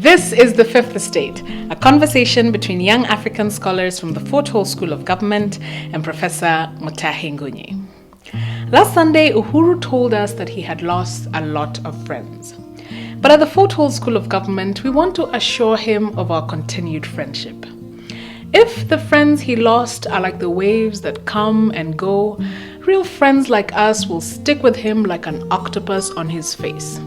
This is The Fifth Estate, a conversation between young African scholars from the Fort Hall School of Government and Professor Mutahi Ngunyi. Last Sunday, Uhuru told us that he had lost a lot of friends. But at the Fort Hall School of Government, we want to assure him of our continued friendship. If the friends he lost are like the waves that come and go, real friends like us will stick with him like an octopus on his face.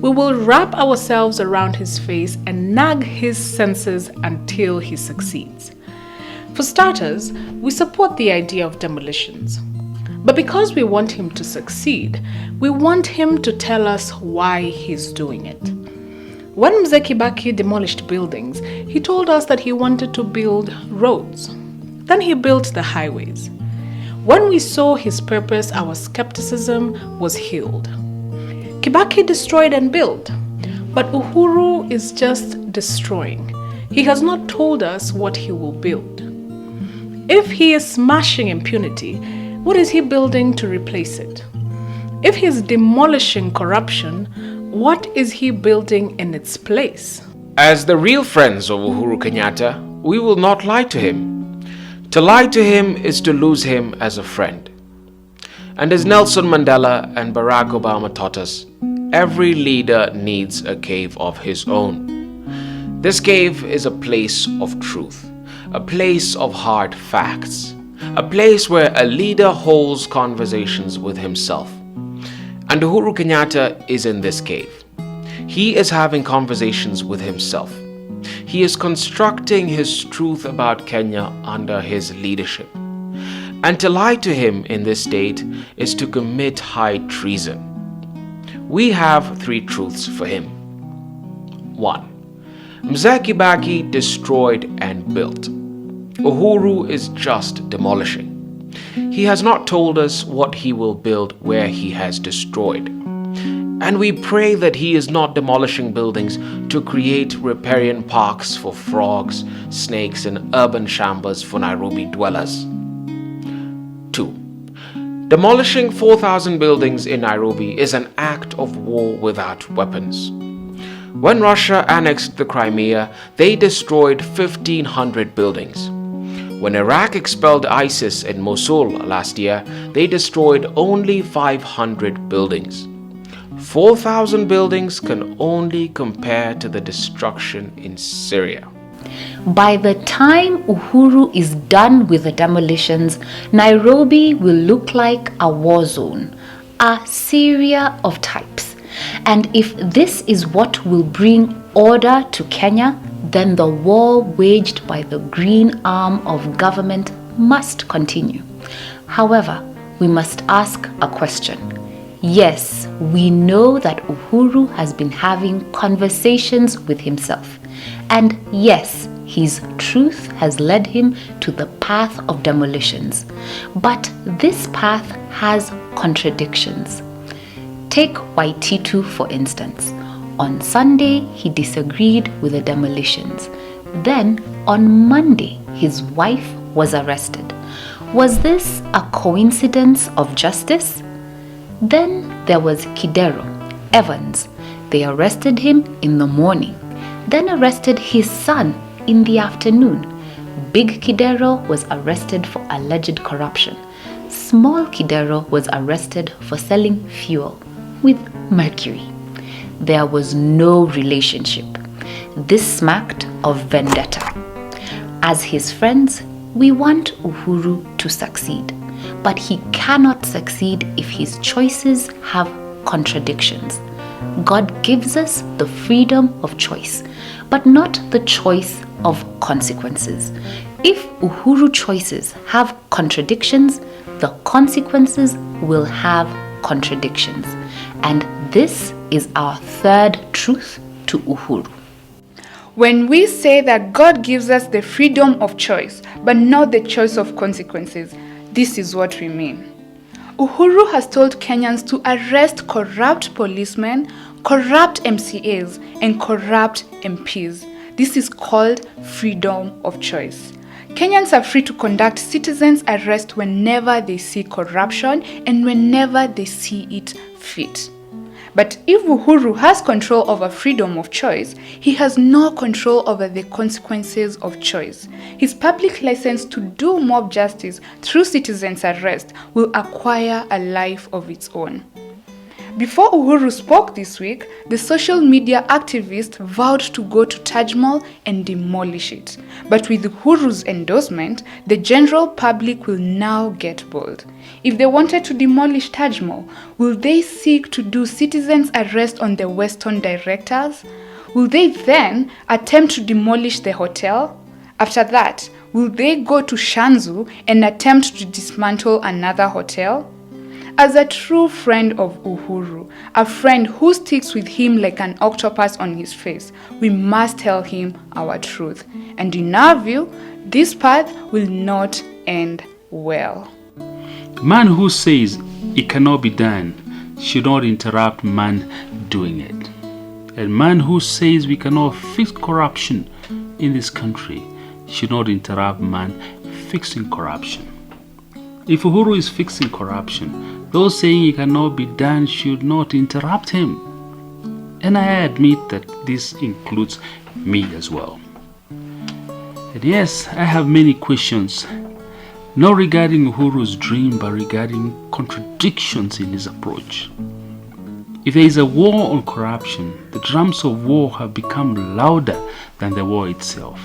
We will wrap ourselves around his face and nag his senses until he succeeds. For starters, we support the idea of demolitions. But because we want him to succeed, we want him to tell us why he's doing it. When Mzee Kibaki demolished buildings, he told us that he wanted to build roads. Then he built the highways. When we saw his purpose, our skepticism was healed. Kibaki destroyed and built, but Uhuru is just destroying. He has not told us what he will build. If he is smashing impunity, what is he building to replace it? If he is demolishing corruption, what is he building in its place? As the real friends of Uhuru Kenyatta, we will not lie to him. To lie to him is to lose him as a friend. And as Nelson Mandela and Barack Obama taught us, every leader needs a cave of his own. This cave is a place of truth, a place of hard facts, a place where a leader holds conversations with himself. And Uhuru Kenyatta is in this cave. He is having conversations with himself. He is constructing his truth about Kenya under his leadership. And to lie to him in this state is to commit high treason. We have three truths for him. 1. Mzee Kibaki destroyed and built. Uhuru is just demolishing. He has not told us what he will build where he has destroyed. And we pray that he is not demolishing buildings to create riparian parks for frogs, snakes, and urban chambers for Nairobi dwellers. 2. Demolishing 4,000 buildings in Nairobi is an act of war without weapons. When Russia annexed the Crimea, they destroyed 1,500 buildings. When Iraq expelled ISIS in Mosul last year, they destroyed only 500 buildings. 4,000 buildings can only compare to the destruction in Syria. By the time Uhuru is done with the demolitions, Nairobi will look like a war zone, a Syria of types. And if this is what will bring order to Kenya, then the war waged by the green arm of government must continue. However, we must ask a question. Yes, we know that Uhuru has been having conversations with himself. And yes, his truth has led him to the path of demolitions. But this path has contradictions. Take Waititu, for instance. On Sunday, he disagreed with the demolitions. Then, on Monday, his wife was arrested. Was this a coincidence of justice? Then there was Kidero, Evans. They arrested him in the morning, then arrested his son in the afternoon. Big Kidero was arrested for alleged corruption. Small Kidero was arrested for selling fuel with mercury. There was no relationship. This smacked of vendetta. As his friends, we want Uhuru to succeed, but he cannot succeed if his choices have contradictions. God gives us the freedom of choice, but not the choice of consequences. If Uhuru choices have contradictions, the consequences will have contradictions. And this is our third truth to Uhuru. When we say that God gives us the freedom of choice, but not the choice of consequences, this is what we mean. Uhuru has told Kenyans to arrest corrupt policemen, corrupt MCAs, and corrupt MPs. This is called freedom of choice. Kenyans are free to conduct citizens' arrest whenever they see corruption and whenever they see it fit. But if Uhuru has control over freedom of choice, he has no control over the consequences of choice. His public license to do mob justice through citizens' arrest will acquire a life of its own. Before Uhuru spoke this week, the social media activist vowed to go to Taj Mahal and demolish it. But with Uhuru's endorsement, the general public will now get bold. If they wanted to demolish Taj Mahal, will they seek to do citizens' arrest on the Western directors? Will they then attempt to demolish the hotel? After that, will they go to Shanzu and attempt to dismantle another hotel? As a true friend of Uhuru, a friend who sticks with him like an octopus on his face, we must tell him our truth. And in our view, this path will not end well. Man who says it cannot be done should not interrupt man doing it. And man who says we cannot fix corruption in this country should not interrupt man fixing corruption. If Uhuru is fixing corruption, those saying it cannot be done should not interrupt him. And I admit that this includes me as well. And yes, I have many questions, not regarding Uhuru's dream, but regarding contradictions in his approach. If there is a war on corruption, the drums of war have become louder than the war itself.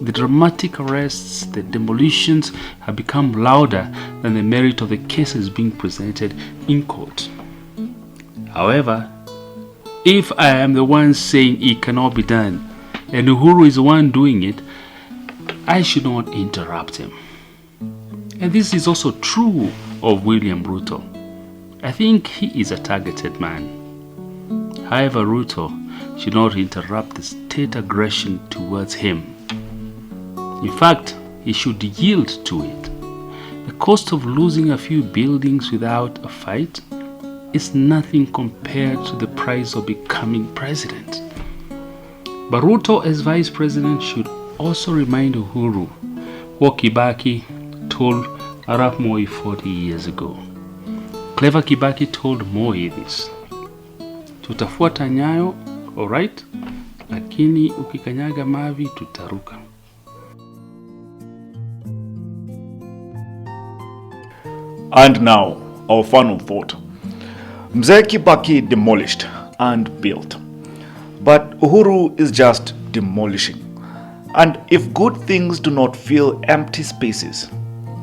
The dramatic arrests, the demolitions have become louder than the merit of the cases being presented in court. However, if I am the one saying it cannot be done and Uhuru is the one doing it, I should not interrupt him. And this is also true of William Ruto. I think he is a targeted man. However, Ruto should not interrupt the state aggression towards him. In fact, he should yield to it. The cost of losing a few buildings without a fight is nothing compared to the price of becoming president. But Ruto as vice president should also remind Uhuru what Kibaki told Arap Moi 40 years ago. Clever Kibaki told Moi this: tutafuata nyayo, alright, lakini ukikanyaga mavi tutaruka. And now, our final thought. Mzee Kibaki demolished and built. But Uhuru is just demolishing. And if good things do not fill empty spaces,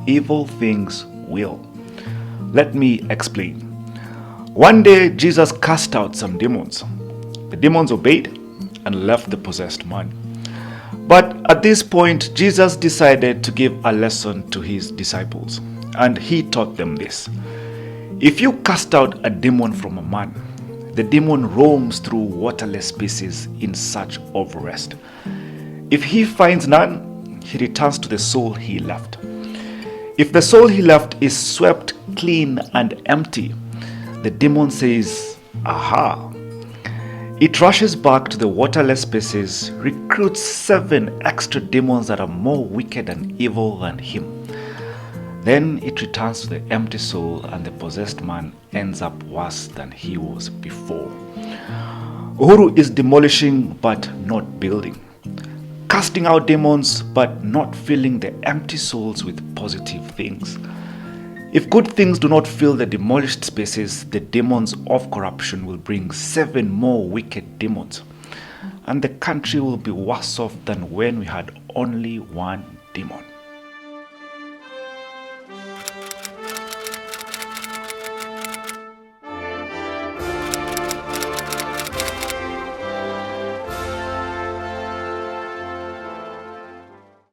evil things will. Let me explain. One day, Jesus cast out some demons. The demons obeyed and left the possessed man. But at this point, Jesus decided to give a lesson to his disciples. And he taught them this: if you cast out a demon from a man, the demon roams through waterless spaces in search of rest. If he finds none, he returns to the soul he left. If the soul he left is swept clean and empty, the demon says, aha. It rushes back to the waterless spaces, recruits 7 extra demons that are more wicked and evil than him. Then it returns to the empty soul, and the possessed man ends up worse than he was before. Uhuru is demolishing but not building, casting out demons but not filling the empty souls with positive things. If good things do not fill the demolished spaces, the demons of corruption will bring 7 more wicked demons, and the country will be worse off than when we had only one demon.